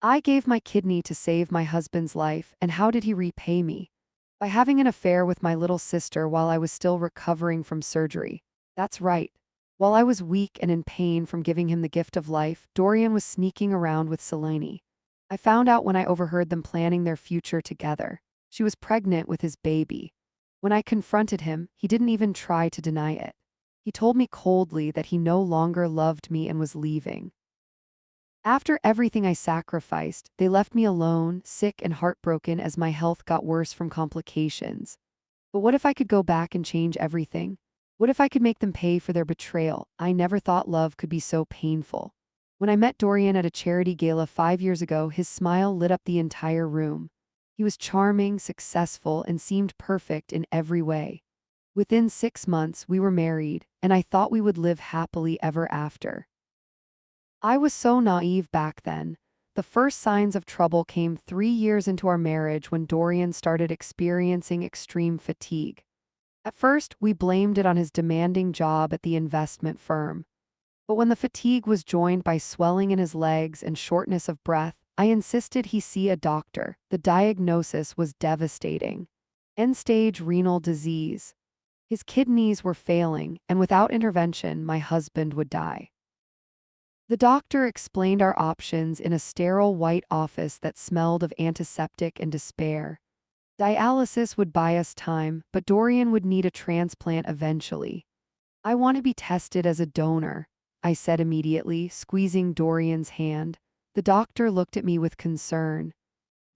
I gave my kidney to save my husband's life, and how did he repay me? By having an affair with my little sister while I was still recovering from surgery. That's right. While I was weak and in pain from giving him the gift of life, Dorian was sneaking around with Selene. I found out when I overheard them planning their future together. She was pregnant with his baby. When I confronted him, he didn't even try to deny it. He told me coldly that he no longer loved me and was leaving. After everything I sacrificed, they left me alone, sick and heartbroken as my health got worse from complications. But what if I could go back and change everything? What if I could make them pay for their betrayal? I never thought love could be so painful. When I met Dorian at a charity gala 5 years ago, his smile lit up the entire room. He was charming, successful, and seemed perfect in every way. Within 6 months, we were married, and I thought we would live happily ever after. I was so naive back then. The first signs of trouble came 3 years into our marriage when Dorian started experiencing extreme fatigue. At first, we blamed it on his demanding job at the investment firm. But when the fatigue was joined by swelling in his legs and shortness of breath, I insisted he see a doctor. The diagnosis was devastating. End-stage renal disease. His kidneys were failing, and without intervention, my husband would die. The doctor explained our options in a sterile white office that smelled of antiseptic and despair. Dialysis would buy us time, but Dorian would need a transplant eventually. I want to be tested as a donor, I said immediately, squeezing Dorian's hand. The doctor looked at me with concern.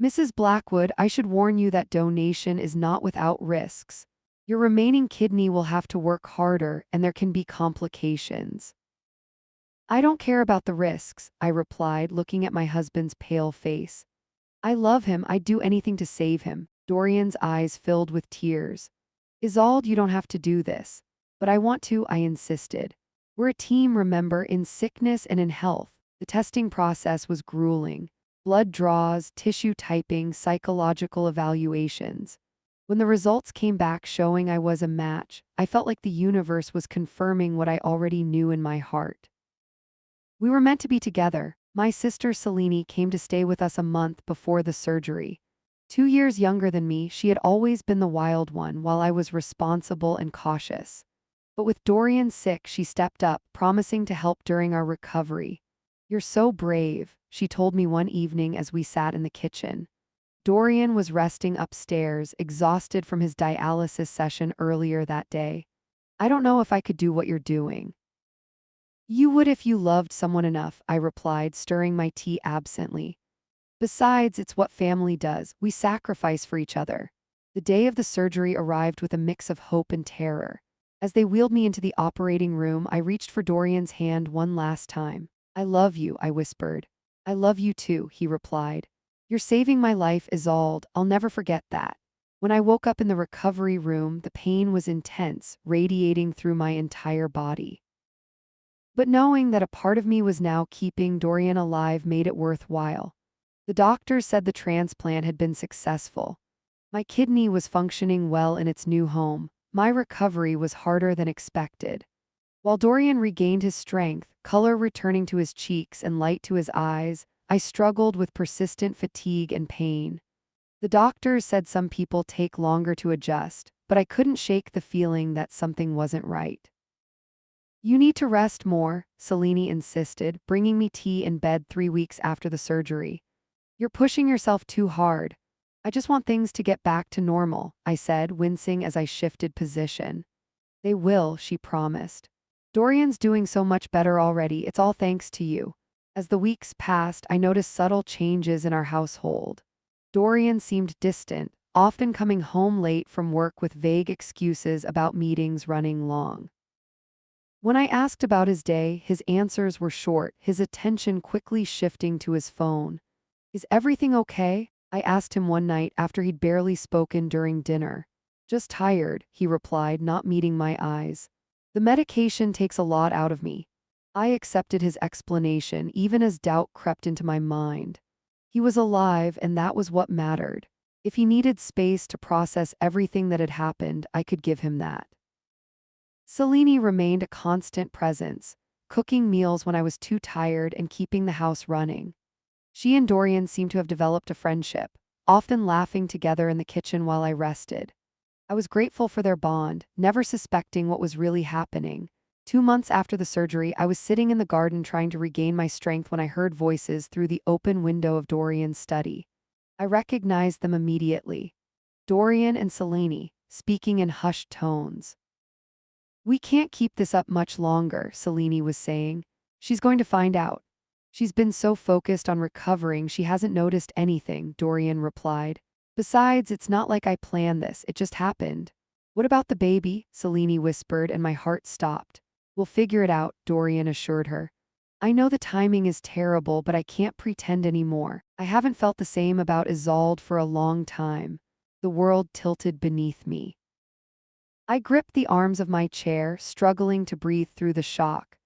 Mrs. Blackwood, I should warn you that donation is not without risks. Your remaining kidney will have to work harder, and there can be complications. I don't care about the risks, I replied, looking at my husband's pale face. I love him, I'd do anything to save him. Dorian's eyes filled with tears. Isolde, you don't have to do this. But I want to, I insisted. We're a team, remember, in sickness and in health. The testing process was grueling. Blood draws, tissue typing, psychological evaluations. When the results came back showing I was a match, I felt like the universe was confirming what I already knew in my heart. We were meant to be together. My sister Selene came to stay with us a month before the surgery. 2 years younger than me, she had always been the wild one while I was responsible and cautious. But with Dorian sick, she stepped up, promising to help during our recovery. You're so brave, she told me one evening as we sat in the kitchen. Dorian was resting upstairs, exhausted from his dialysis session earlier that day. I don't know if I could do what you're doing. You would if you loved someone enough, I replied, stirring my tea absently. Besides, it's what family does. We sacrifice for each other. The day of the surgery arrived with a mix of hope and terror. As they wheeled me into the operating room, I reached for Dorian's hand one last time. I love you, I whispered. I love you too, he replied. You're saving my life, Isolde. I'll never forget that. When I woke up in the recovery room, the pain was intense, radiating through my entire body. But knowing that a part of me was now keeping Dorian alive made it worthwhile. The doctors said the transplant had been successful. My kidney was functioning well in its new home. My recovery was harder than expected. While Dorian regained his strength, color returning to his cheeks and light to his eyes, I struggled with persistent fatigue and pain. The doctors said some people take longer to adjust, but I couldn't shake the feeling that something wasn't right. You need to rest more, Selene insisted, bringing me tea in bed 3 weeks after the surgery. You're pushing yourself too hard. I just want things to get back to normal, I said, wincing as I shifted position. They will, she promised. Dorian's doing so much better already, it's all thanks to you. As the weeks passed, I noticed subtle changes in our household. Dorian seemed distant, often coming home late from work with vague excuses about meetings running long. When I asked about his day, his answers were short, his attention quickly shifting to his phone. Is everything okay? I asked him one night after he'd barely spoken during dinner. Just tired, he replied, not meeting my eyes. The medication takes a lot out of me. I accepted his explanation, even as doubt crept into my mind. He was alive, and that was what mattered. If he needed space to process everything that had happened, I could give him that. Selene remained a constant presence, cooking meals when I was too tired and keeping the house running. She and Dorian seemed to have developed a friendship, often laughing together in the kitchen while I rested. I was grateful for their bond, never suspecting what was really happening. 2 months after the surgery, I was sitting in the garden trying to regain my strength when I heard voices through the open window of Dorian's study. I recognized them immediately. Dorian and Selene, speaking in hushed tones. "We can't keep this up much longer," Selene was saying. "She's going to find out." "She's been so focused on recovering she hasn't noticed anything," Dorian replied. "Besides, it's not like I planned this, it just happened." "What about the baby?" Selene whispered, and my heart stopped. "We'll figure it out," Dorian assured her. "I know the timing is terrible, but I can't pretend anymore. I haven't felt the same about Isolde for a long time." The world tilted beneath me. I gripped the arms of my chair, struggling to breathe through the shock.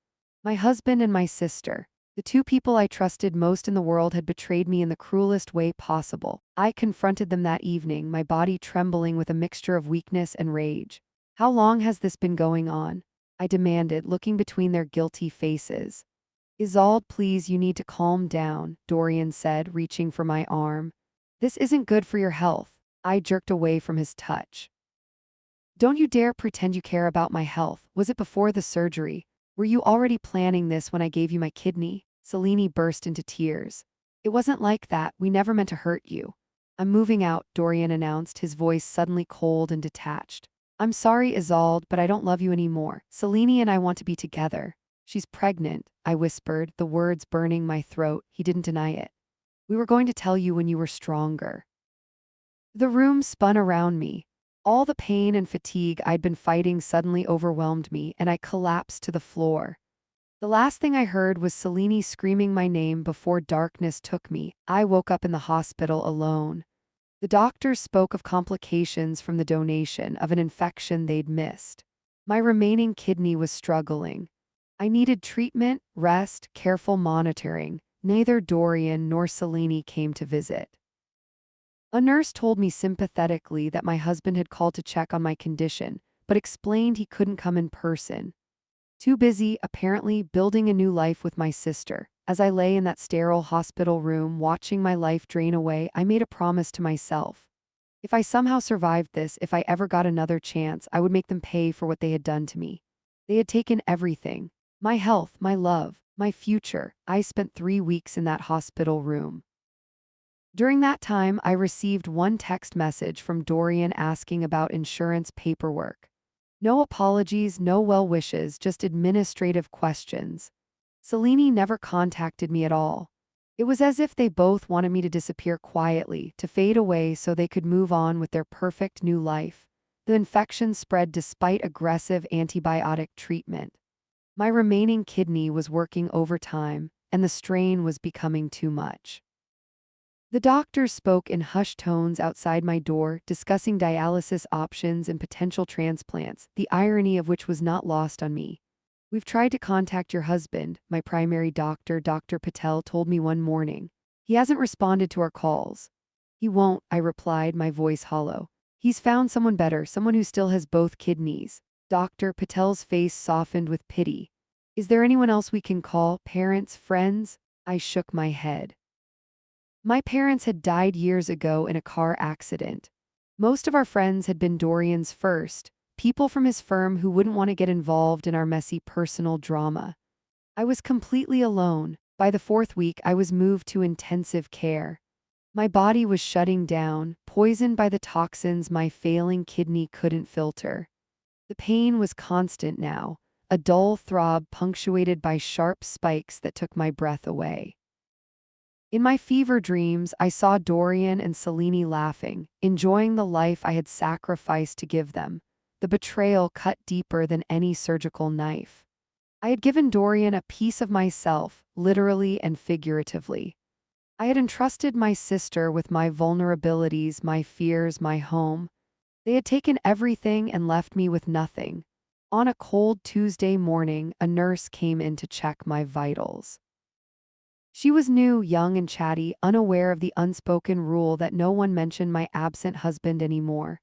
My husband and my sister, the two people I trusted most in the world, had betrayed me in the cruelest way possible. I confronted them that evening, my body trembling with a mixture of weakness and rage. "How long has this been going on?" I demanded, looking between their guilty faces. "Isolde, please, you need to calm down," Dorian said, reaching for my arm. "This isn't good for your health." I jerked away from his touch. "Don't you dare pretend you care about my health. Was it before the surgery? Were you already planning this when I gave you my kidney?" Selene burst into tears. "It wasn't like that. We never meant to hurt you." "I'm moving out," Dorian announced, his voice suddenly cold and detached. "I'm sorry, Isolde, but I don't love you anymore. Selene and I want to be together." "She's pregnant," I whispered, the words burning my throat. He didn't deny it. "We were going to tell you when you were stronger." The room spun around me. All the pain and fatigue I'd been fighting suddenly overwhelmed me, and I collapsed to the floor. The last thing I heard was Selene screaming my name before darkness took me. I woke up in the hospital alone. The doctors spoke of complications from the donation, of an infection they'd missed. My remaining kidney was struggling. I needed treatment, rest, careful monitoring. Neither Dorian nor Selene came to visit. A nurse told me sympathetically that my husband had called to check on my condition, but explained he couldn't come in person. Too busy, apparently, building a new life with my sister. As I lay in that sterile hospital room watching my life drain away, I made a promise to myself. If I somehow survived this, if I ever got another chance, I would make them pay for what they had done to me. They had taken everything. My health, my love, my future. I spent 3 weeks in that hospital room. During that time, I received one text message from Dorian asking about insurance paperwork. No apologies, no well wishes, just administrative questions. Selene never contacted me at all. It was as if they both wanted me to disappear quietly, to fade away so they could move on with their perfect new life. The infection spread despite aggressive antibiotic treatment. My remaining kidney was working overtime, and the strain was becoming too much. The doctors spoke in hushed tones outside my door, discussing dialysis options and potential transplants, the irony of which was not lost on me. "We've tried to contact your husband," my primary doctor, Dr. Patel, told me one morning. "He hasn't responded to our calls." "He won't," I replied, my voice hollow. "He's found someone better, someone who still has both kidneys." Dr. Patel's face softened with pity. "Is there anyone else we can call? Parents, friends?" I shook my head. My parents had died years ago in a car accident. Most of our friends had been Dorian's first, people from his firm who wouldn't want to get involved in our messy personal drama. I was completely alone. By the 4th week, I was moved to intensive care. My body was shutting down, poisoned by the toxins my failing kidney couldn't filter. The pain was constant now, a dull throb punctuated by sharp spikes that took my breath away. In my fever dreams, I saw Dorian and Selene laughing, enjoying the life I had sacrificed to give them. The betrayal cut deeper than any surgical knife. I had given Dorian a piece of myself, literally and figuratively. I had entrusted my sister with my vulnerabilities, my fears, my home. They had taken everything and left me with nothing. On a cold Tuesday morning, a nurse came in to check my vitals. She was new, young and chatty, unaware of the unspoken rule that no one mentioned my absent husband anymore.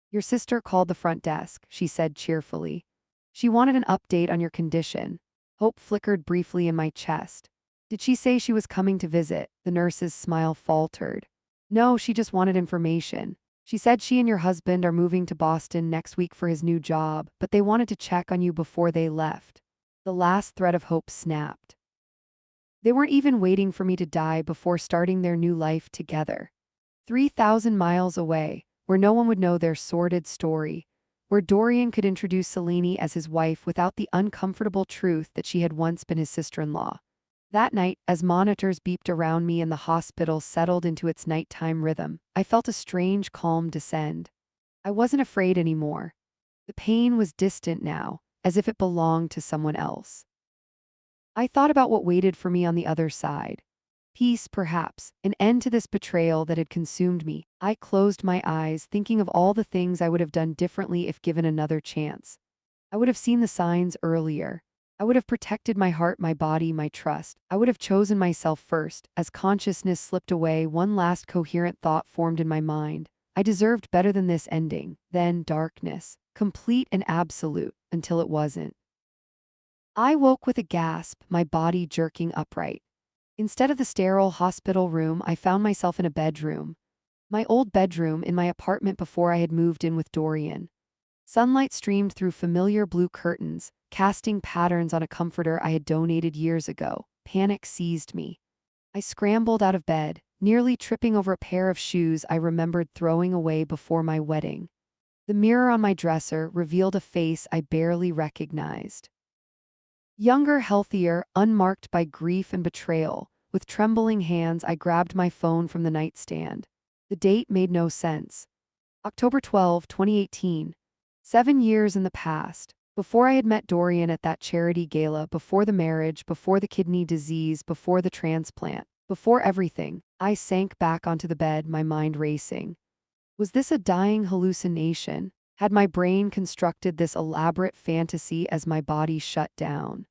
"Your sister called the front desk," she said cheerfully. "She wanted an update on your condition." Hope flickered briefly in my chest. Did she say she was coming to visit? The nurse's smile faltered. No, she just wanted information. She said she and your husband are moving to Boston next week for his new job, but they wanted to check on you before they left. The last thread of hope snapped. They weren't even waiting for me to die before starting their new life together. 3,000 miles away, where no one would know their sordid story, where Dorian could introduce Selene as his wife without the uncomfortable truth that she had once been his sister-in-law. That night, as monitors beeped around me and the hospital settled into its nighttime rhythm, I felt a strange calm descend. I wasn't afraid anymore. The pain was distant now, as if it belonged to someone else. I thought about what waited for me on the other side. Peace, perhaps, an end to this betrayal that had consumed me. I closed my eyes, thinking of all the things I would have done differently if given another chance. I would have seen the signs earlier. I would have protected my heart, my body, my trust. I would have chosen myself first. As consciousness slipped away, one last coherent thought formed in my mind. I deserved better than this ending. Then darkness, complete and absolute, until it wasn't. I woke with a gasp, my body jerking upright. Instead of the sterile hospital room, I found myself in a bedroom. My old bedroom in my apartment before I had moved in with Dorian. Sunlight streamed through familiar blue curtains, casting patterns on a comforter I had donated years ago. Panic seized me. I scrambled out of bed, nearly tripping over a pair of shoes I remembered throwing away before my wedding. The mirror on my dresser revealed a face I barely recognized. Younger, healthier, unmarked by grief and betrayal, with trembling hands I grabbed my phone from the nightstand. The date made no sense. October 12, 2018. 7 years in the past. Before I had met Dorian at that charity gala, before the marriage, before the kidney disease, before the transplant, before everything, I sank back onto the bed, my mind racing. Was this a dying hallucination? Had my brain constructed this elaborate fantasy as my body shut down?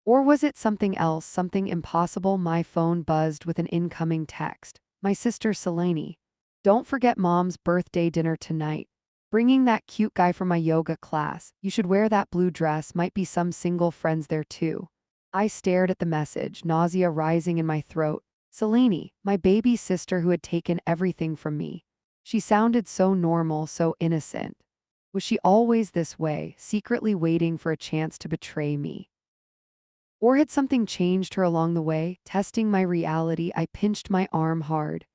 Or was it something else, something impossible? My phone buzzed with an incoming text. My sister Selene. Don't forget Mom's birthday dinner tonight. Bringing that cute guy from my yoga class. You should wear that blue dress, might be some single friends there too. I stared at the message, nausea rising in my throat. Selene, my baby sister who had taken everything from me. She sounded so normal, so innocent. Was she always this way, secretly waiting for a chance to betray me? Or had something changed her along the way? Testing my reality, I pinched my arm hard.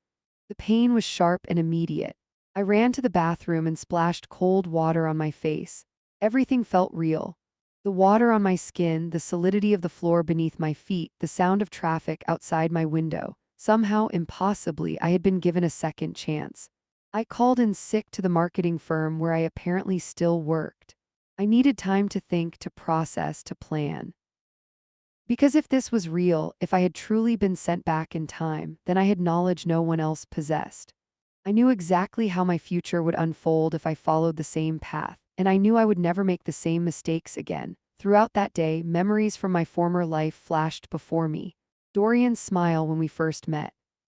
The pain was sharp and immediate. I ran to the bathroom and splashed cold water on my face. Everything felt real. The water on my skin, the solidity of the floor beneath my feet, the sound of traffic outside my window. Somehow, impossibly, I had been given a second chance. I called in sick to the marketing firm where I apparently still worked. I needed time to think, to process, to plan. Because if this was real, if I had truly been sent back in time, then I had knowledge no one else possessed. I knew exactly how my future would unfold if I followed the same path, and I knew I would never make the same mistakes again. Throughout that day, memories from my former life flashed before me. Dorian's smile when we first met.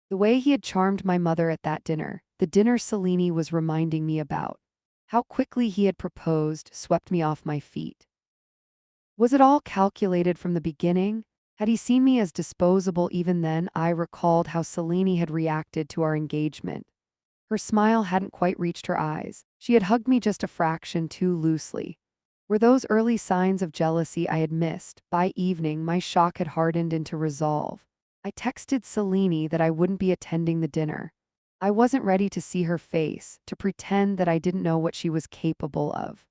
The way he had charmed my mother at that dinner, the dinner Selene was reminding me about. How quickly he had proposed swept me off my feet. Was it all calculated from the beginning? Had he seen me as disposable even then? I recalled how Selene had reacted to our engagement. Her smile hadn't quite reached her eyes. She had hugged me just a fraction too loosely. Were those early signs of jealousy I had missed? By evening, my shock had hardened into resolve. I texted Selene that I wouldn't be attending the dinner. I wasn't ready to see her face, to pretend that I didn't know what she was capable of.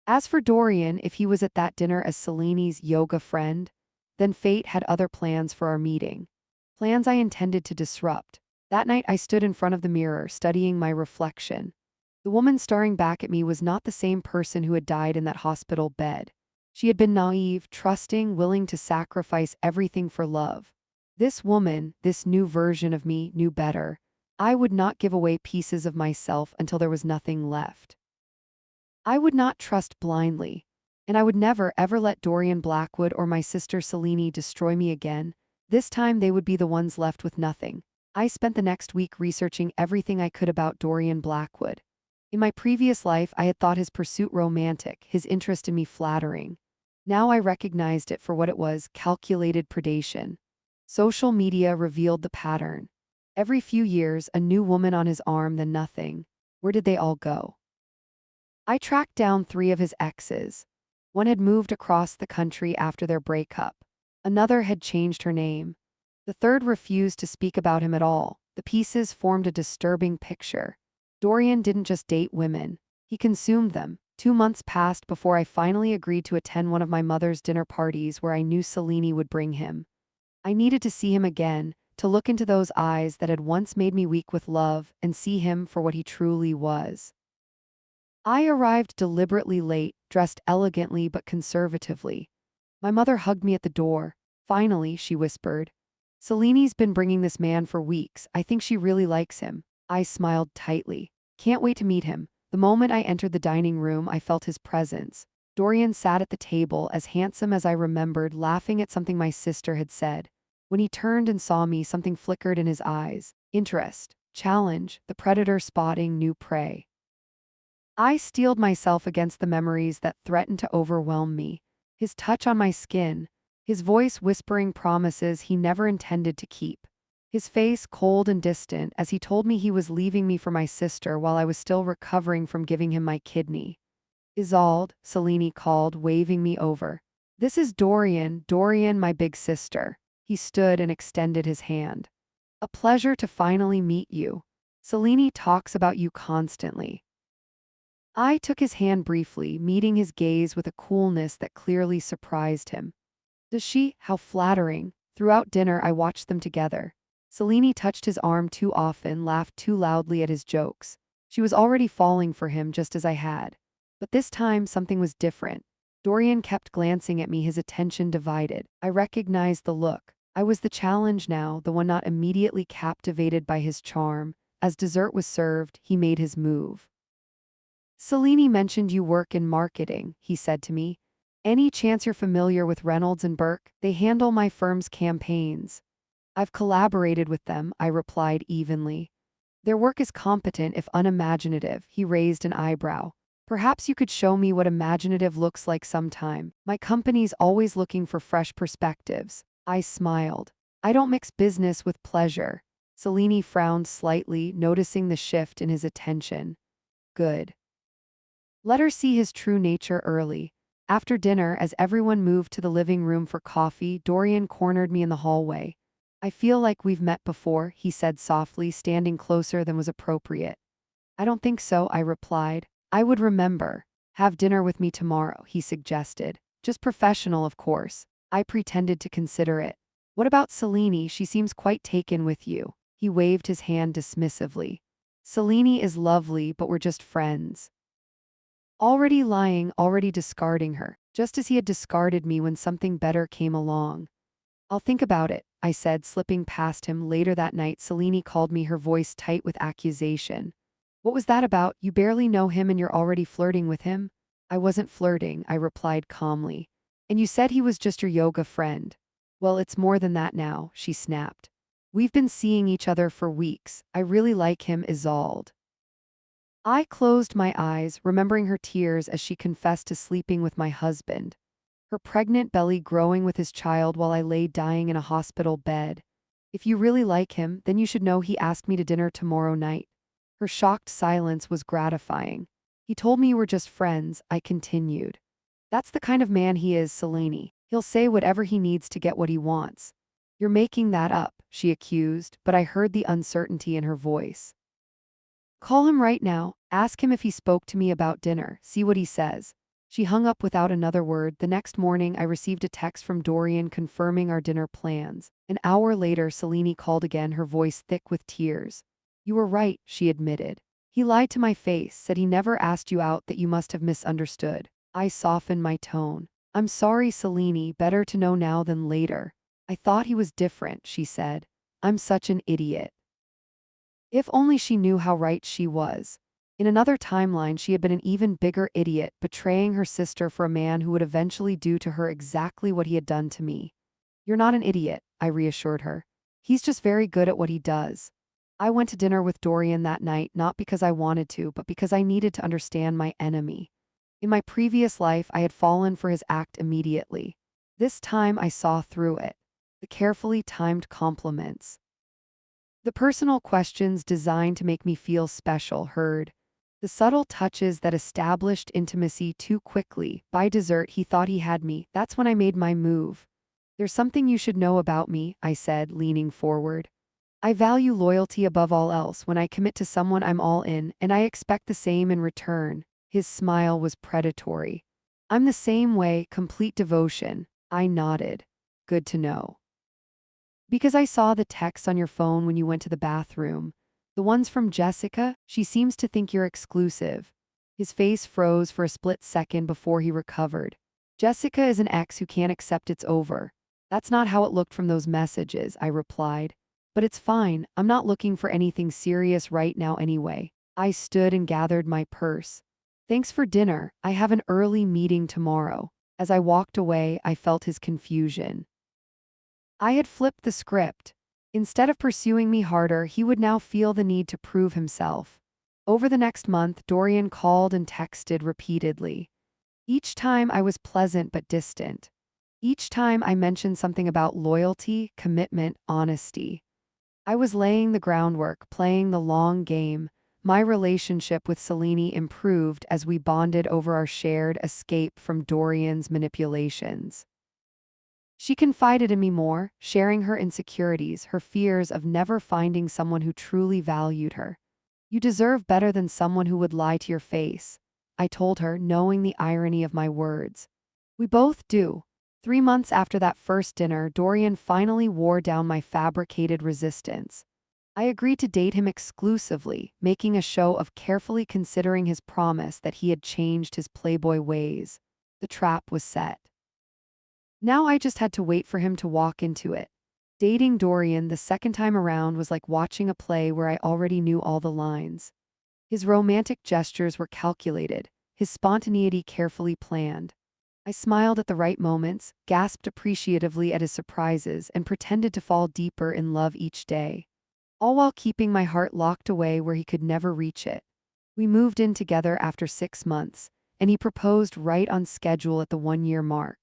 As for Dorian, if he was at that dinner as Selene's yoga friend, then fate had other plans for our meeting. Plans I intended to disrupt. That night I stood in front of the mirror, studying my reflection. The woman staring back at me was not the same person who had died in that hospital bed. She had been naive, trusting, willing to sacrifice everything for love. This woman, this new version of me, knew better. I would not give away pieces of myself until there was nothing left. I would not trust blindly, and I would never ever let Dorian Blackwood or my sister Selene destroy me again. This time they would be the ones left with nothing. I spent the next week researching everything I could about Dorian Blackwood. In my previous life, I had thought his pursuit romantic, his interest in me flattering. Now I recognized it for what it was: calculated predation. Social media revealed the pattern. Every few years, a new woman on his arm, then nothing. Where did they all go? I tracked down 3 of his exes. One had moved across the country after their breakup. Another had changed her name. The third refused to speak about him at all. The pieces formed a disturbing picture. Dorian didn't just date women, he consumed them. 2 months passed before I finally agreed to attend one of my mother's dinner parties where I knew Selene would bring him. I needed to see him again, to look into those eyes that had once made me weak with love and see him for what he truly was. I arrived deliberately late, dressed elegantly but conservatively. My mother hugged me at the door. Finally, she whispered. Selene's been bringing this man for weeks. I think she really likes him. I smiled tightly. Can't wait to meet him. The moment I entered the dining room, I felt his presence. Dorian sat at the table, as handsome as I remembered, laughing at something my sister had said. When he turned and saw me, something flickered in his eyes. Interest, challenge, the predator spotting new prey. I steeled myself against the memories that threatened to overwhelm me. His touch on my skin, his voice whispering promises he never intended to keep. His face cold and distant as he told me he was leaving me for my sister while I was still recovering from giving him my kidney. Isolde, Selene called, waving me over. This is Dorian, Dorian, my big sister. He stood and extended his hand. A pleasure to finally meet you. Selene talks about you constantly. I took his hand briefly, meeting his gaze with a coolness that clearly surprised him. Does she? How flattering. Throughout dinner, I watched them together. Selene touched his arm too often, laughed too loudly at his jokes. She was already falling for him just as I had. But this time, something was different. Dorian kept glancing at me, his attention divided. I recognized the look. I was the challenge now, the one not immediately captivated by his charm. As dessert was served, he made his move. Selene mentioned you work in marketing, he said to me. Any chance you're familiar with Reynolds and Burke? They handle my firm's campaigns. I've collaborated with them, I replied evenly. Their work is competent if unimaginative, he raised an eyebrow. Perhaps you could show me what imaginative looks like sometime. My company's always looking for fresh perspectives. I smiled. I don't mix business with pleasure. Selene frowned slightly, noticing the shift in his attention. Good. Let her see his true nature early. After dinner, as everyone moved to the living room for coffee, Dorian cornered me in the hallway. I feel like we've met before, he said softly, standing closer than was appropriate. I don't think so, I replied. I would remember. Have dinner with me tomorrow, he suggested. Just professional, of course. I pretended to consider it. What about Selene? She seems quite taken with you. He waved his hand dismissively. Selene is lovely, but we're just friends. Already lying, already discarding her, just as he had discarded me when something better came along. I'll think about it, I said, slipping past him. Later that night, Selene called me, her voice tight with accusation. What was that about? You barely know him and you're already flirting with him? I wasn't flirting, I replied calmly. And you said he was just your yoga friend. Well, it's more than that now, she snapped. We've been seeing each other for weeks. I really like him, Isolde. I closed my eyes, remembering her tears as she confessed to sleeping with my husband. Her pregnant belly growing with his child while I lay dying in a hospital bed. If you really like him, then you should know he asked me to dinner tomorrow night. Her shocked silence was gratifying. He told me you were just friends, I continued. That's the kind of man he is, Selene. He'll say whatever he needs to get what he wants. You're making that up, she accused, but I heard the uncertainty in her voice. Call him right now, ask him if he spoke to me about dinner, see what he says. She hung up without another word. The next morning, I received a text from Dorian confirming our dinner plans. An hour later, Selene called again, her voice thick with tears. You were right, she admitted. He lied to my face, said he never asked you out, that you must have misunderstood. I softened my tone. I'm sorry, Selene, better to know now than later. I thought he was different, she said. I'm such an idiot. If only she knew how right she was. In another timeline, she had been an even bigger idiot, betraying her sister for a man who would eventually do to her exactly what he had done to me. You're not an idiot, I reassured her. He's just very good at what he does. I went to dinner with Dorian that night not because I wanted to, but because I needed to understand my enemy. In my previous life, I had fallen for his act immediately. This time, I saw through it. The carefully timed compliments. The personal questions designed to make me feel special heard. The subtle touches that established intimacy too quickly. By dessert, he thought he had me. That's when I made my move. There's something you should know about me, I said, leaning forward. I value loyalty above all else. When I commit to someone, I'm all in, and I expect the same in return. His smile was predatory. I'm the same way, complete devotion. I nodded. Good to know. Because I saw the texts on your phone when you went to the bathroom. The ones from Jessica, she seems to think you're exclusive. His face froze for a split second before he recovered. Jessica is an ex who can't accept it's over. That's not how it looked from those messages, I replied. But it's fine, I'm not looking for anything serious right now anyway. I stood and gathered my purse. Thanks for dinner, I have an early meeting tomorrow. As I walked away, I felt his confusion. I had flipped the script. Instead of pursuing me harder, he would now feel the need to prove himself. Over the next month, Dorian called and texted repeatedly. Each time I was pleasant but distant. Each time I mentioned something about loyalty, commitment, honesty. I was laying the groundwork, playing the long game. My relationship with Selene improved as we bonded over our shared escape from Dorian's manipulations. She confided in me more, sharing her insecurities, her fears of never finding someone who truly valued her. You deserve better than someone who would lie to your face, I told her, knowing the irony of my words. We both do. 3 months after that first dinner, Dorian finally wore down my fabricated resistance. I agreed to date him exclusively, making a show of carefully considering his promise that he had changed his playboy ways. The trap was set. Now I just had to wait for him to walk into it. Dating Dorian the second time around was like watching a play where I already knew all the lines. His romantic gestures were calculated, his spontaneity carefully planned. I smiled at the right moments, gasped appreciatively at his surprises, and pretended to fall deeper in love each day, all while keeping my heart locked away where he could never reach it. We moved in together after 6 months, and he proposed right on schedule at the 1-year mark.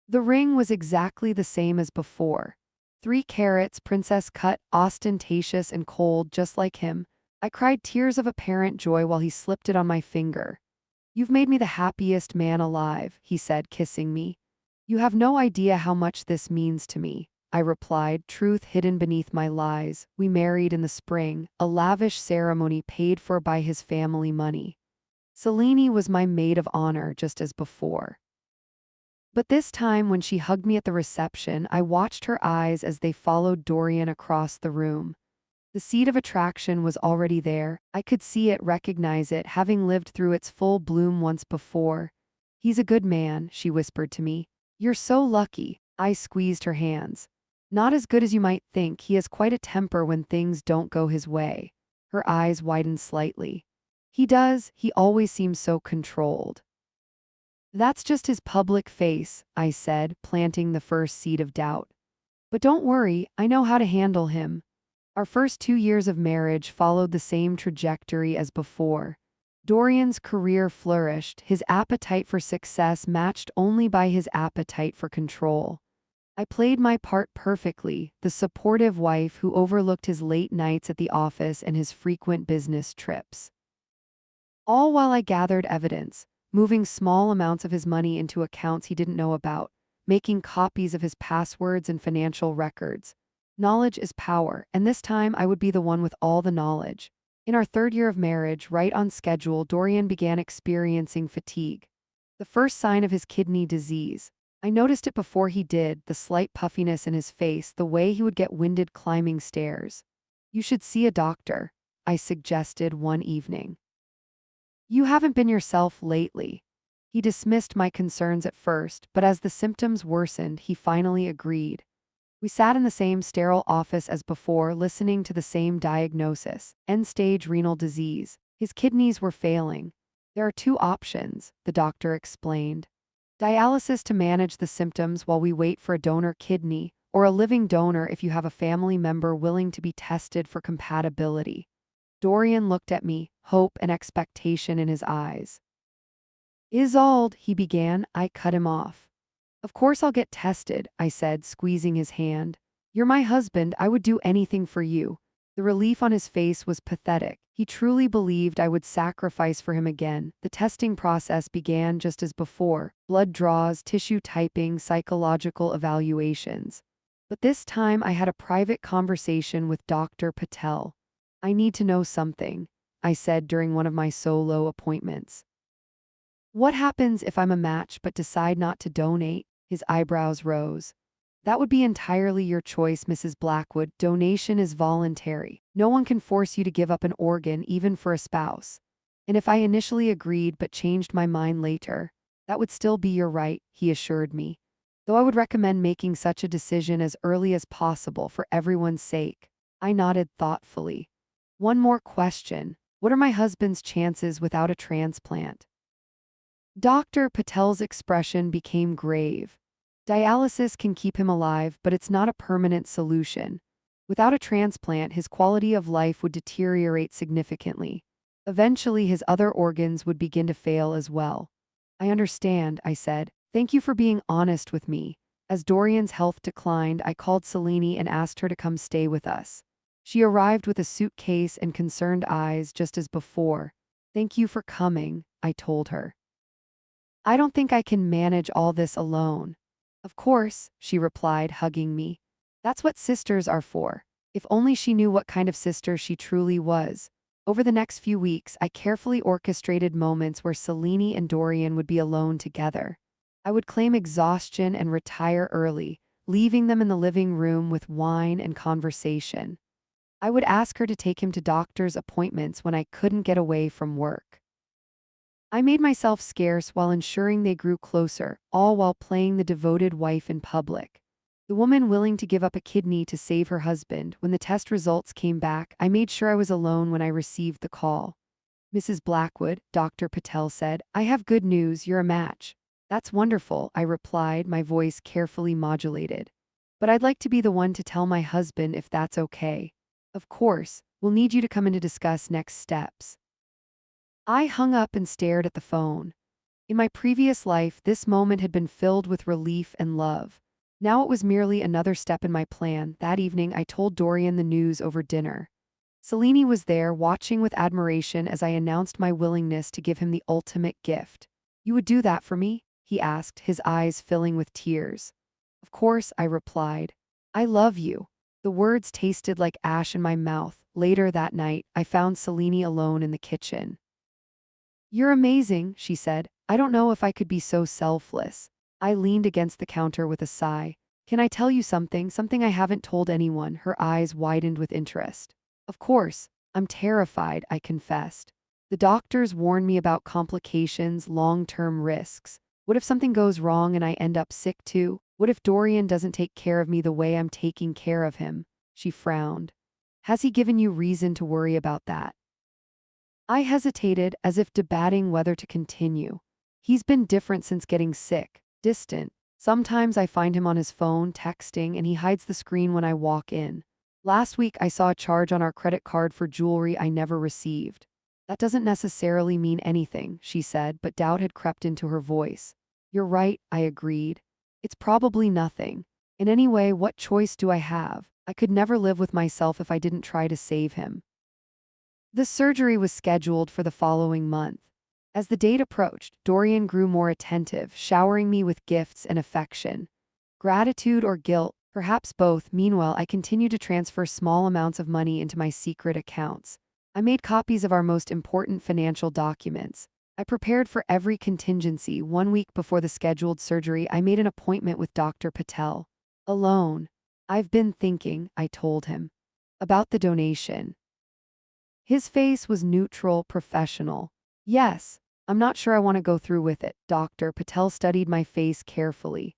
The ring was exactly the same as before. 3 carats, princess cut, ostentatious and cold, just like him. I cried tears of apparent joy while he slipped it on my finger. You've made me the happiest man alive, he said, kissing me. You have no idea how much this means to me, I replied, truth hidden beneath my lies. We married in the spring, a lavish ceremony paid for by his family money. Selene was my maid of honor just as before. But this time when she hugged me at the reception, I watched her eyes as they followed Dorian across the room. The seed of attraction was already there. I could see it, recognize it, having lived through its full bloom once before. He's a good man, she whispered to me. You're so lucky. I squeezed her hands. Not as good as you might think. He has quite a temper when things don't go his way. Her eyes widened slightly. He does, he always seems so controlled. That's just his public face, I said, planting the first seed of doubt. But don't worry, I know how to handle him. Our first 2 years of marriage followed the same trajectory as before. Dorian's career flourished, his appetite for success matched only by his appetite for control. I played my part perfectly, the supportive wife who overlooked his late nights at the office and his frequent business trips. All while I gathered evidence, moving small amounts of his money into accounts he didn't know about, making copies of his passwords and financial records. Knowledge is power, and this time I would be the one with all the knowledge. In our 3rd year of marriage, right on schedule, Dorian began experiencing fatigue. The first sign of his kidney disease. I noticed it before he did, the slight puffiness in his face, the way he would get winded climbing stairs. You should see a doctor, I suggested one evening. You haven't been yourself lately. He dismissed my concerns at first, but as the symptoms worsened, he finally agreed. We sat in the same sterile office as before, listening to the same diagnosis: end-stage renal disease. His kidneys were failing. There are 2 options, the doctor explained. Dialysis to manage the symptoms while we wait for a donor kidney, or a living donor if you have a family member willing to be tested for compatibility. Dorian looked at me, hope and expectation in his eyes. Isolde, he began. I cut him off. Of course I'll get tested, I said, squeezing his hand. You're my husband, I would do anything for you. The relief on his face was pathetic. He truly believed I would sacrifice for him again. The testing process began just as before: blood draws, tissue typing, psychological evaluations. But this time I had a private conversation with Dr. Patel. I need to know something, I said during one of my solo appointments. What happens if I'm a match but decide not to donate? His eyebrows rose. That would be entirely your choice, Mrs. Blackwood. Donation is voluntary. No one can force you to give up an organ, even for a spouse. And if I initially agreed but changed my mind later, that would still be your right, he assured me. Though I would recommend making such a decision as early as possible for everyone's sake. I nodded thoughtfully. One more question. What are my husband's chances without a transplant? Dr. Patel's expression became grave. Dialysis can keep him alive, but it's not a permanent solution. Without a transplant, his quality of life would deteriorate significantly. Eventually, his other organs would begin to fail as well. I understand, I said. Thank you for being honest with me. As Dorian's health declined, I called Selene and asked her to come stay with us. She arrived with a suitcase and concerned eyes just as before. Thank you for coming, I told her. I don't think I can manage all this alone. Of course, she replied, hugging me. That's what sisters are for. If only she knew what kind of sister she truly was. Over the next few weeks, I carefully orchestrated moments where Selene and Dorian would be alone together. I would claim exhaustion and retire early, leaving them in the living room with wine and conversation. I would ask her to take him to doctor's appointments when I couldn't get away from work. I made myself scarce while ensuring they grew closer, all while playing the devoted wife in public. The woman willing to give up a kidney to save her husband. When the test results came back, I made sure I was alone when I received the call. Mrs. Blackwood, Dr. Patel said, I have good news, you're a match. That's wonderful, I replied, my voice carefully modulated. But I'd like to be the one to tell my husband if that's okay. Of course, we'll need you to come in to discuss next steps. I hung up and stared at the phone. In my previous life, this moment had been filled with relief and love. Now it was merely another step in my plan. That evening, I told Dorian the news over dinner. Selene was there, watching with admiration as I announced my willingness to give him the ultimate gift. You would do that for me? He asked, his eyes filling with tears. Of course, I replied. I love you. The words tasted like ash in my mouth. Later that night, I found Selene alone in the kitchen. You're amazing, she said. I don't know if I could be so selfless. I leaned against the counter with a sigh. Can I tell you something I haven't told anyone? Her eyes widened with interest. Of course, I'm terrified, I confessed. The doctors warned me about complications, long-term risks. What if something goes wrong and I end up sick too? What if Dorian doesn't take care of me the way I'm taking care of him? She frowned. Has he given you reason to worry about that? I hesitated, as if debating whether to continue. He's been different since getting sick, distant. Sometimes I find him on his phone, texting, and he hides the screen when I walk in. Last week I saw a charge on our credit card for jewelry I never received. That doesn't necessarily mean anything, she said, but doubt had crept into her voice. You're right, I agreed. It's probably nothing. And anyway, what choice do I have? I could never live with myself if I didn't try to save him. The surgery was scheduled for the following month. As the date approached, Dorian grew more attentive, showering me with gifts and affection. Gratitude or guilt, perhaps both. Meanwhile, I continued to transfer small amounts of money into my secret accounts. I made copies of our most important financial documents. I prepared for every contingency. 1 week before the scheduled surgery, I made an appointment with Dr. Patel. Alone. I've been thinking, I told him, about the donation. His face was neutral, professional. Yes, I'm not sure I want to go through with it. Dr. Patel studied my face carefully.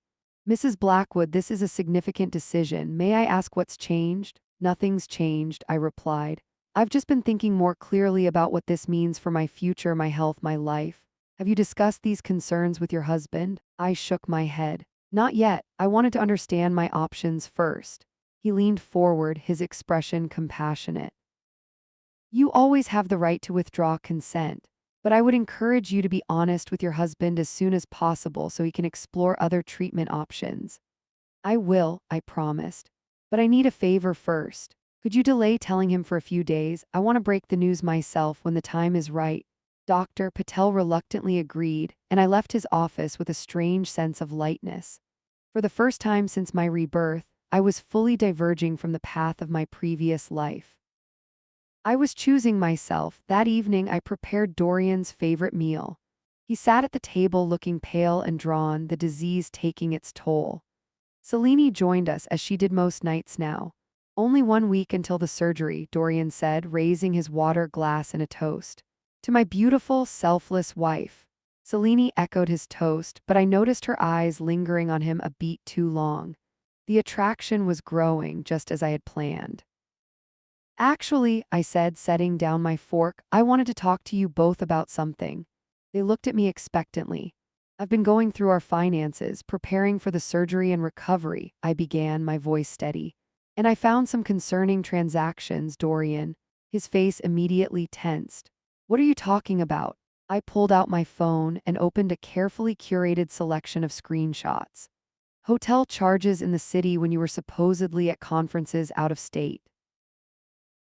Mrs. Blackwood, this is a significant decision. May I ask what's changed? Nothing's changed, I replied. I've just been thinking more clearly about what this means for my future, my health, my life. Have you discussed these concerns with your husband? I shook my head. Not yet. I wanted to understand my options first. He leaned forward, his expression compassionate. You always have the right to withdraw consent. But I would encourage you to be honest with your husband as soon as possible so he can explore other treatment options. I will, I promised. But I need a favor first. Could you delay telling him for a few days? I want to break the news myself when the time is right. Dr. Patel reluctantly agreed, and I left his office with a strange sense of lightness. For the first time since my rebirth, I was fully diverging from the path of my previous life. I was choosing myself. That evening, I prepared Dorian's favorite meal. He sat at the table looking pale and drawn, the disease taking its toll. Selene joined us as she did most nights now. Only 1 week until the surgery, Dorian said, raising his water glass in a toast. To my beautiful, selfless wife. Selene echoed his toast, but I noticed her eyes lingering on him a beat too long. The attraction was growing, just as I had planned. Actually, I said, setting down my fork, I wanted to talk to you both about something. They looked at me expectantly. I've been going through our finances, preparing for the surgery and recovery, I began, my voice steady. And I found some concerning transactions, Dorian. His face immediately tensed. What are you talking about? I pulled out my phone and opened a carefully curated selection of screenshots. Hotel charges in the city when you were supposedly at conferences out of state.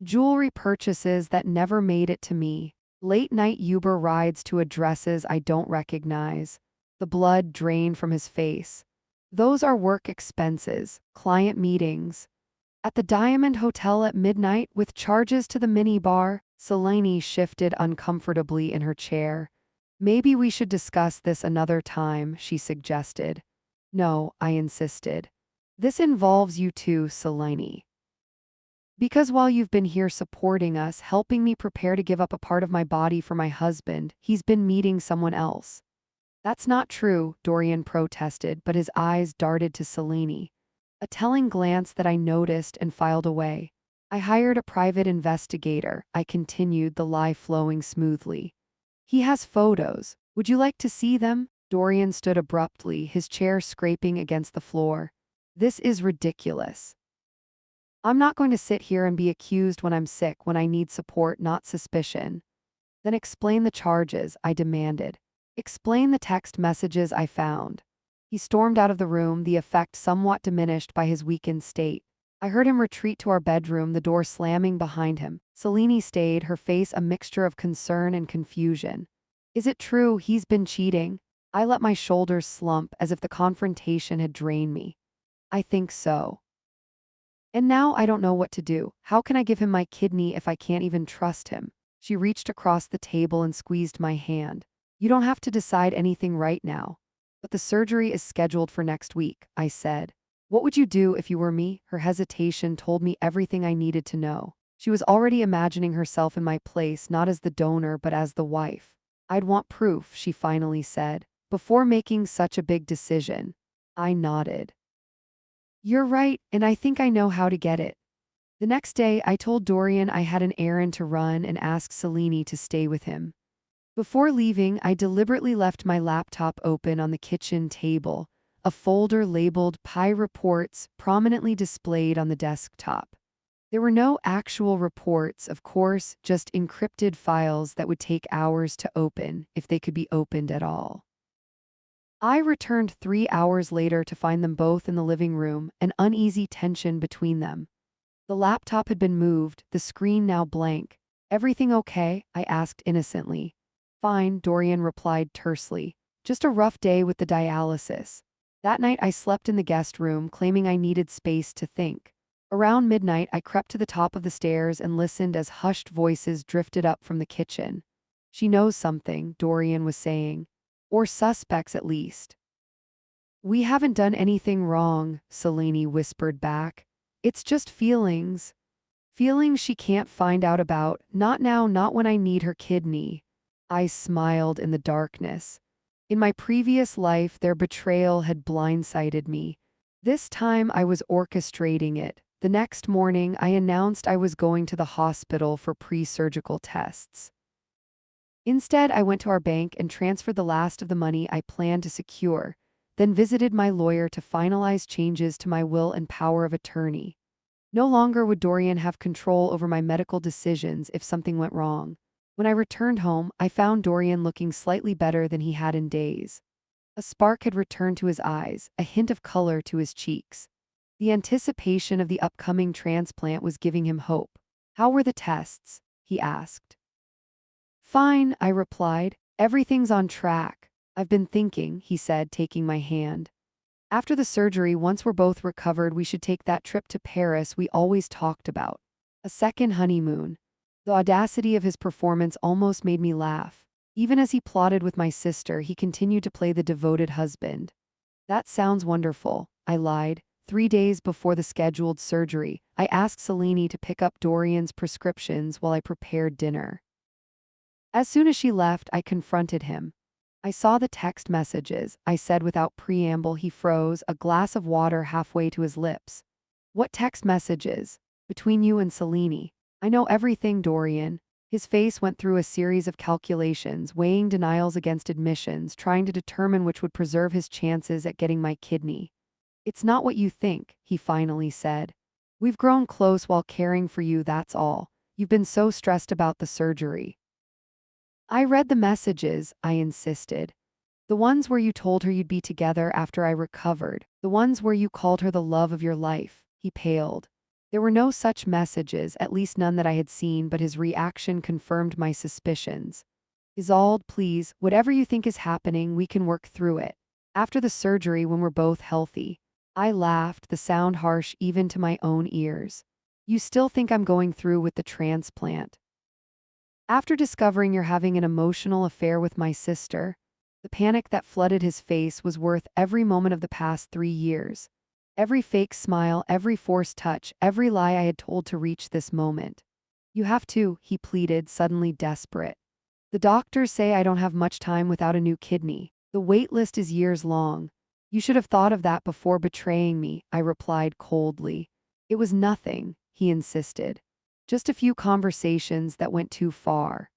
Jewelry purchases that never made it to me. Late-night Uber rides to addresses I don't recognize. The blood drained from his face. Those are work expenses, client meetings. At the Diamond Hotel at midnight with charges to the minibar, Selene shifted uncomfortably in her chair. Maybe we should discuss this another time, she suggested. No, I insisted. This involves you too, Selene. Because while you've been here supporting us, helping me prepare to give up a part of my body for my husband, he's been meeting someone else. That's not true, Dorian protested, but his eyes darted to Selene. A telling glance that I noticed and filed away. I hired a private investigator, I continued, the lie flowing smoothly. He has photos. Would you like to see them? Dorian stood abruptly, his chair scraping against the floor. This is ridiculous. I'm not going to sit here and be accused when I'm sick, when I need support, not suspicion. Then explain the charges, I demanded. Explain the text messages I found. He stormed out of the room, the effect somewhat diminished by his weakened state. I heard him retreat to our bedroom, the door slamming behind him. Selene stayed, her face a mixture of concern and confusion. Is it true he's been cheating? I let my shoulders slump as if the confrontation had drained me. I think so. And now I don't know what to do. How can I give him my kidney if I can't even trust him? She reached across the table and squeezed my hand. You don't have to decide anything right now. But the surgery is scheduled for next week, I said. What would you do if you were me? Her hesitation told me everything I needed to know. She was already imagining herself in my place, not as the donor but as the wife. I'd want proof, she finally said, before making such a big decision. I nodded. You're right, and I think I know how to get it. The next day, I told Dorian I had an errand to run and asked Selene to stay with him. Before leaving, I deliberately left my laptop open on the kitchen table, a folder labeled Pi Reports prominently displayed on the desktop. There were no actual reports, of course, just encrypted files that would take hours to open, if they could be opened at all. I returned 3 hours later to find them both in the living room, an uneasy tension between them. The laptop had been moved, the screen now blank. Everything okay? I asked innocently. Fine, Dorian replied tersely. Just a rough day with the dialysis. That night I slept in the guest room, claiming I needed space to think. Around midnight I crept to the top of the stairs and listened as hushed voices drifted up from the kitchen. She knows something, Dorian was saying. Or suspects at least. We haven't done anything wrong, Selene whispered back. It's just feelings. Feelings she can't find out about, not now, not when I need her kidney. I smiled in the darkness. In my previous life, their betrayal had blindsided me. This time I was orchestrating it. The next morning, I announced I was going to the hospital for pre-surgical tests. Instead, I went to our bank and transferred the last of the money I planned to secure, then visited my lawyer to finalize changes to my will and power of attorney. No longer would Dorian have control over my medical decisions if something went wrong. When I returned home, I found Dorian looking slightly better than he had in days. A spark had returned to his eyes, a hint of color to his cheeks. The anticipation of the upcoming transplant was giving him hope. "How were the tests?" he asked. "Fine," I replied. "Everything's on track." "I've been thinking," he said, taking my hand. "After the surgery, once we're both recovered, we should take that trip to Paris we always talked about. A second honeymoon." The audacity of his performance almost made me laugh. Even as he plotted with my sister, he continued to play the devoted husband. "That sounds wonderful," I lied. 3 days before the scheduled surgery, I asked Selene to pick up Dorian's prescriptions while I prepared dinner. As soon as she left, I confronted him. "I saw the text messages," I said without preamble. He froze, a glass of water halfway to his lips. "What text messages?" "Between you and Selene." "I know everything, Dorian." His face went through a series of calculations, weighing denials against admissions, trying to determine which would preserve his chances at getting my kidney. "It's not what you think," he finally said. "We've grown close while caring for you, that's all. You've been so stressed about the surgery." "I read the messages," I insisted. "The ones where you told her you'd be together after I recovered. The ones where you called her the love of your life." He paled. There were no such messages, at least none that I had seen, but his reaction confirmed my suspicions. "Isolde, please, whatever you think is happening, we can work through it. After the surgery, when we're both healthy." I laughed, the sound harsh even to my own ears. "You still think I'm going through with the transplant?" "After discovering you're having an emotional affair with my sister?" The panic that flooded his face was worth every moment of the past 3 years. Every fake smile, every forced touch, every lie I had told to reach this moment. "You have to," he pleaded, suddenly desperate. "The doctors say I don't have much time without a new kidney. The wait list is years long." "You should have thought of that before betraying me," I replied coldly. "It was nothing," he insisted. "Just a few conversations that went too far."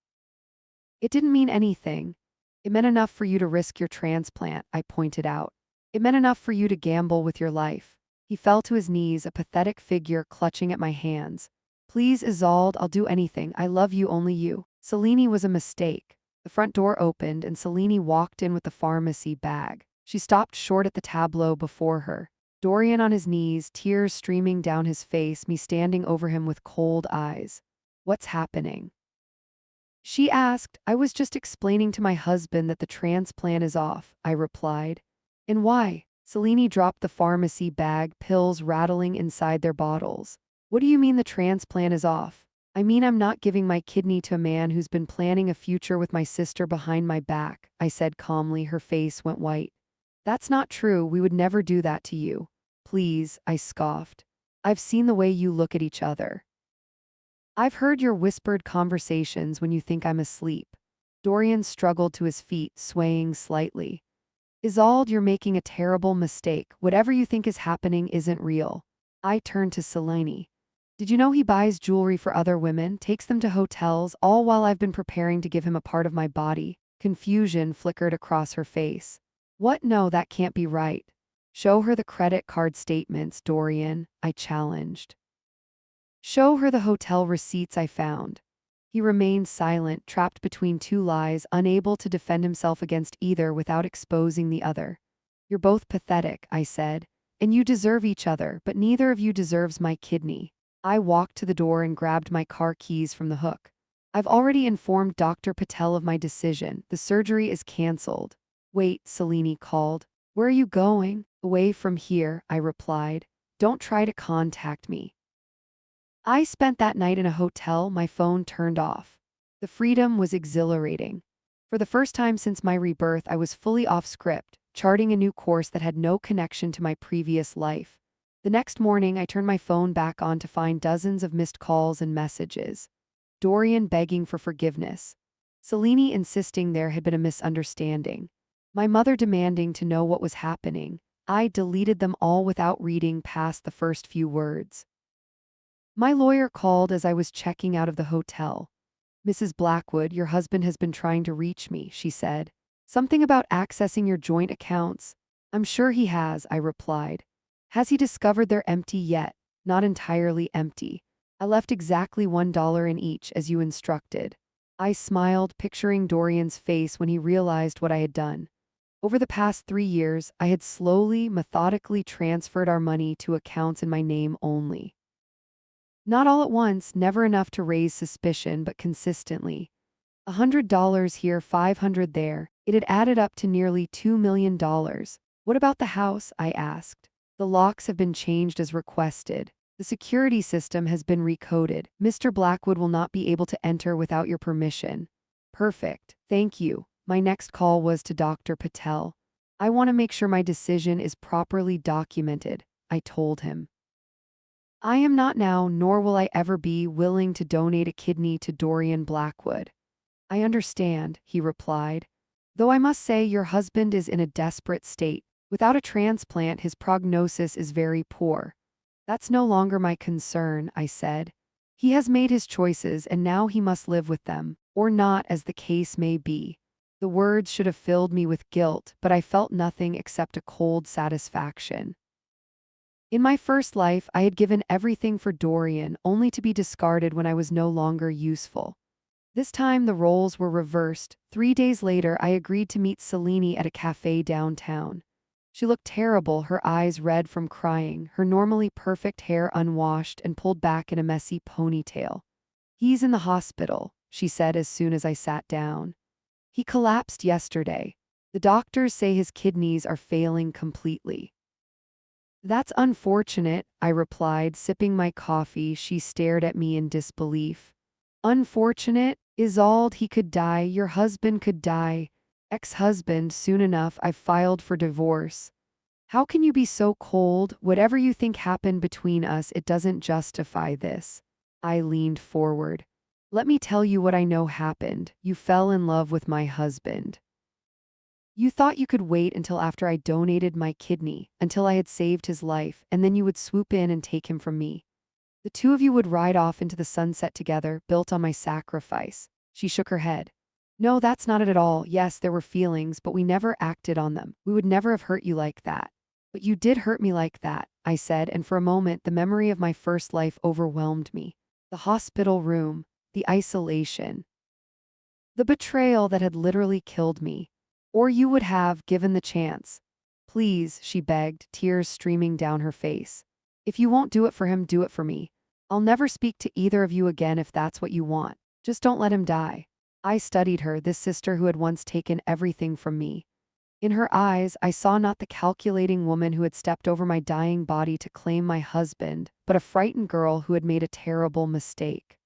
"It didn't mean anything." "It meant enough for you to risk your transplant," I pointed out. "It meant enough for you to gamble with your life." He fell to his knees, a pathetic figure clutching at my hands. "Please, Isolde, I'll do anything. I love you, only you." Selene was a mistake. The front door opened and Selene walked in with the pharmacy bag. She stopped short at the tableau before her. Dorian on his knees, tears streaming down his face, me standing over him with cold eyes. "What's happening?" she asked. "I was just explaining to my husband that the transplant is off," I replied. "And why?" Selene dropped the pharmacy bag, pills rattling inside their bottles. "What do you mean the transplant is off?" "I mean I'm not giving my kidney to a man who's been planning a future with my sister behind my back," I said calmly. Her face went white. "That's not true. We would never do that to you." "Please," I scoffed. "I've seen the way you look at each other. I've heard your whispered conversations when you think I'm asleep." Dorian struggled to his feet, swaying slightly. "Isolde, you're making a terrible mistake. Whatever you think is happening isn't real." I turned to Selene. "Did you know he buys jewelry for other women, takes them to hotels, all while I've been preparing to give him a part of my body?" Confusion flickered across her face. "What? No, that can't be right." "Show her the credit card statements, Dorian," I challenged. "Show her the hotel receipts I found." He remained silent, trapped between two lies, unable to defend himself against either without exposing the other. "You're both pathetic," I said. "And you deserve each other, but neither of you deserves my kidney." I walked to the door and grabbed my car keys from the hook. "I've already informed Dr. Patel of my decision. The surgery is cancelled." "Wait," Selene called. "Where are you going?" "Away from here," I replied. "Don't try to contact me." I spent that night in a hotel, my phone turned off. The freedom was exhilarating. For the first time since my rebirth, I was fully off script, charting a new course that had no connection to my previous life. The next morning, I turned my phone back on to find dozens of missed calls and messages. Dorian begging for forgiveness. Selene insisting there had been a misunderstanding. My mother demanding to know what was happening. I deleted them all without reading past the first few words. My lawyer called as I was checking out of the hotel. "Mrs. Blackwood, your husband has been trying to reach me," she said. "Something about accessing your joint accounts." "I'm sure he has," I replied. "Has he discovered they're empty yet?" "Not entirely empty. I left exactly $1 in each as you instructed." I smiled, picturing Dorian's face when he realized what I had done. Over the past 3 years, I had slowly, methodically transferred our money to accounts in my name only. Not all at once, never enough to raise suspicion, but consistently. $100 here, 500 there. It had added up to nearly $2 million. What about the house? I asked. The locks have been changed as requested. The security system has been recoded. Mr. Blackwood will not be able to enter without your permission. Perfect. Thank you. My next call was to Dr. Patel. I want to make sure my decision is properly documented, I told him. I am not now, nor will I ever be, willing to donate a kidney to Dorian Blackwood. I understand, he replied. Though I must say your husband is in a desperate state. Without a transplant, his prognosis is very poor. That's no longer my concern, I said. He has made his choices and now he must live with them, or not, as the case may be. The words should have filled me with guilt, but I felt nothing except a cold satisfaction. In my first life, I had given everything for Dorian, only to be discarded when I was no longer useful. This time the roles were reversed. 3 days later, I agreed to meet Selene at a cafe downtown. She looked terrible, her eyes red from crying, her normally perfect hair unwashed and pulled back in a messy ponytail. He's in the hospital, she said as soon as I sat down. He collapsed yesterday. The doctors say his kidneys are failing completely. That's unfortunate, I replied, sipping my coffee. She stared at me in disbelief. Unfortunate? Isolde, he could die, your husband could die. Ex-husband, soon enough. I've filed for divorce. How can you be so cold? Whatever you think happened between us, it doesn't justify this. I leaned forward. Let me tell you what I know happened. You fell in love with my husband. You thought you could wait until after I donated my kidney, until I had saved his life, and then you would swoop in and take him from me. The two of you would ride off into the sunset together, built on my sacrifice. She shook her head. No, that's not it at all. Yes, there were feelings, but we never acted on them. We would never have hurt you like that. But you did hurt me like that, I said, and for a moment the memory of my first life overwhelmed me. The hospital room, the isolation, the betrayal that had literally killed me. Or you would have, given the chance. Please, she begged, tears streaming down her face. If you won't do it for him, do it for me. I'll never speak to either of you again if that's what you want. Just don't let him die. I studied her, this sister who had once taken everything from me. In her eyes, I saw not the calculating woman who had stepped over my dying body to claim my husband, but a frightened girl who had made a terrible mistake.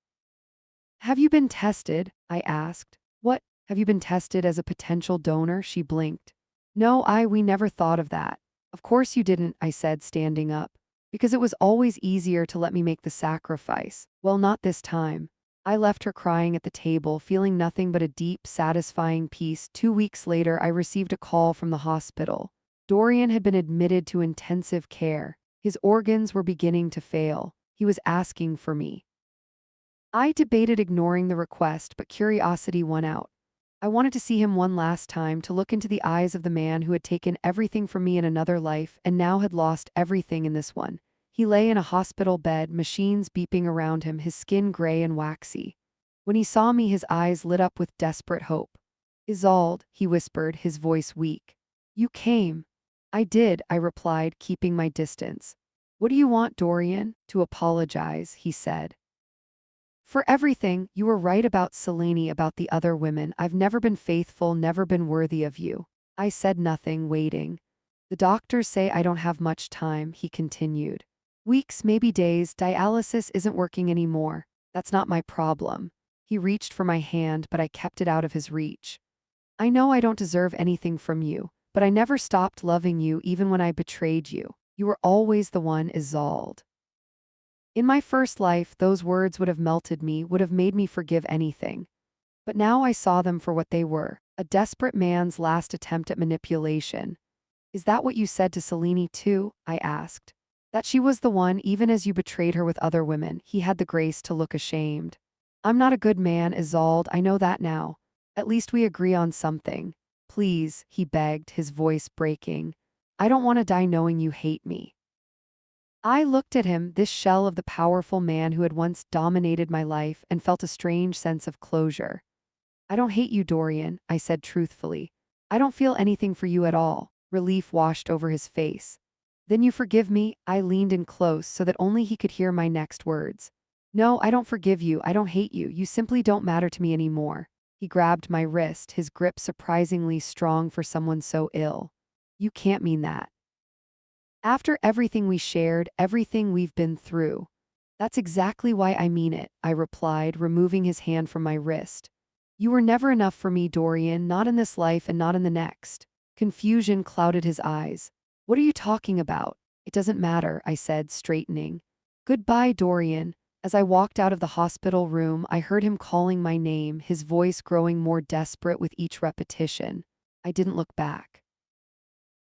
Have you been tested? I asked. What? Have you been tested as a potential donor? She blinked. No, we never thought of that. Of course you didn't, I said, standing up. Because it was always easier to let me make the sacrifice. Well, not this time. I left her crying at the table, feeling nothing but a deep, satisfying peace. 2 weeks later, I received a call from the hospital. Dorian had been admitted to intensive care. His organs were beginning to fail. He was asking for me. I debated ignoring the request, but curiosity won out. I wanted to see him one last time, to look into the eyes of the man who had taken everything from me in another life and now had lost everything in this one. He lay in a hospital bed, machines beeping around him, his skin gray and waxy. When he saw me, his eyes lit up with desperate hope. Isolde, he whispered, his voice weak. You came. I did, I replied, keeping my distance. What do you want, Dorian? To apologize, he said. For everything. You were right about Selene, about the other women. I've never been faithful, never been worthy of you. I said nothing, waiting. The doctors say I don't have much time, he continued. Weeks, maybe days. Dialysis isn't working anymore. That's not my problem. He reached for my hand, but I kept it out of his reach. I know I don't deserve anything from you, but I never stopped loving you even when I betrayed you. You were always the one, Isolde. In my first life, those words would have melted me, would have made me forgive anything. But now I saw them for what they were, a desperate man's last attempt at manipulation. Is that what you said to Selene too? I asked. That she was the one, even as you betrayed her with other women. He had the grace to look ashamed. I'm not a good man, Isolde, I know that now. At least we agree on something. Please, he begged, his voice breaking. I don't want to die knowing you hate me. I looked at him, this shell of the powerful man who had once dominated my life, and felt a strange sense of closure. I don't hate you, Dorian, I said truthfully. I don't feel anything for you at all. Relief washed over his face. Then you forgive me? I leaned in close so that only he could hear my next words. No, I don't forgive you. I don't hate you. You simply don't matter to me anymore. He grabbed my wrist, his grip surprisingly strong for someone so ill. You can't mean that. After everything we shared, everything we've been through. That's exactly why I mean it, I replied, removing his hand from my wrist. You were never enough for me, Dorian, not in this life and not in the next. Confusion clouded his eyes. What are you talking about? It doesn't matter, I said, straightening. Goodbye, Dorian. As I walked out of the hospital room, I heard him calling my name, his voice growing more desperate with each repetition. I didn't look back.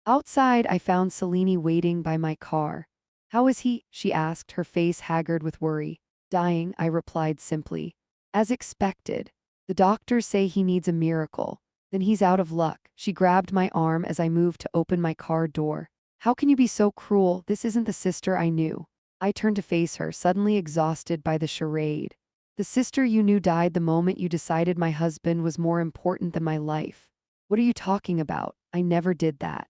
Outside, I found Selene waiting by my car. How is he? She asked, her face haggard with worry. Dying, I replied simply. As expected. The doctors say he needs a miracle. Then he's out of luck. She grabbed my arm as I moved to open my car door. How can you be so cruel? This isn't the sister I knew. I turned to face her, suddenly exhausted by the charade. The sister you knew died the moment you decided my husband was more important than my life. What are you talking about? I never did that.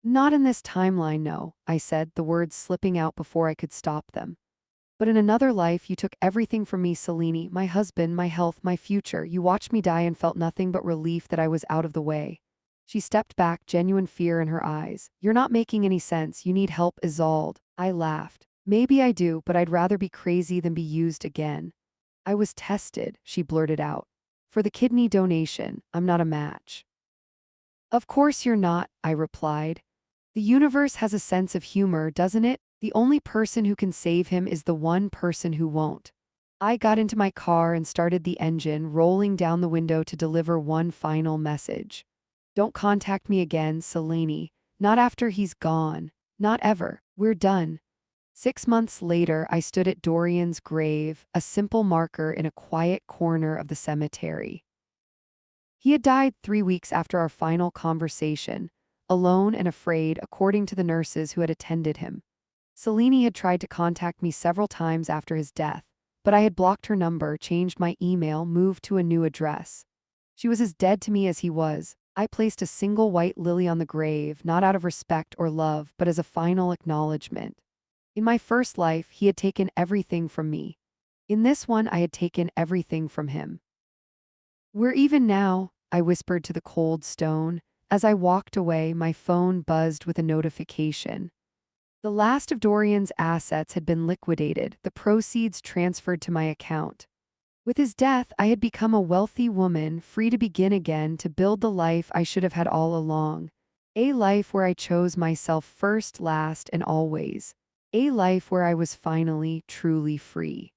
Not in this timeline, no, I said, the words slipping out before I could stop them. But in another life, you took everything from me, Selene, my husband, my health, my future. You watched me die and felt nothing but relief that I was out of the way. She stepped back, genuine fear in her eyes. You're not making any sense. You need help, Isolde. I laughed. Maybe I do, but I'd rather be crazy than be used again. I was tested, she blurted out. For the kidney donation, I'm not a match. Of course you're not, I replied. The universe has a sense of humor, doesn't it? The only person who can save him is the one person who won't. I got into my car and started the engine, rolling down the window to deliver one final message. Don't contact me again, Selene. Not after he's gone. Not ever. We're done. 6 months later, I stood at Dorian's grave, a simple marker in a quiet corner of the cemetery. He had died 3 weeks after our final conversation, alone and afraid, according to the nurses who had attended him. Selene had tried to contact me several times after his death, but I had blocked her number, changed my email, moved to a new address. She was as dead to me as he was. I placed a single white lily on the grave, not out of respect or love, but as a final acknowledgement. In my first life, he had taken everything from me. In this one, I had taken everything from him. We're even now, I whispered to the cold stone. As I walked away, my phone buzzed with a notification. The last of Dorian's assets had been liquidated, the proceeds transferred to my account. With his death, I had become a wealthy woman, free to begin again, to build the life I should have had all along. A life where I chose myself first, last, and always. A life where I was finally, truly free.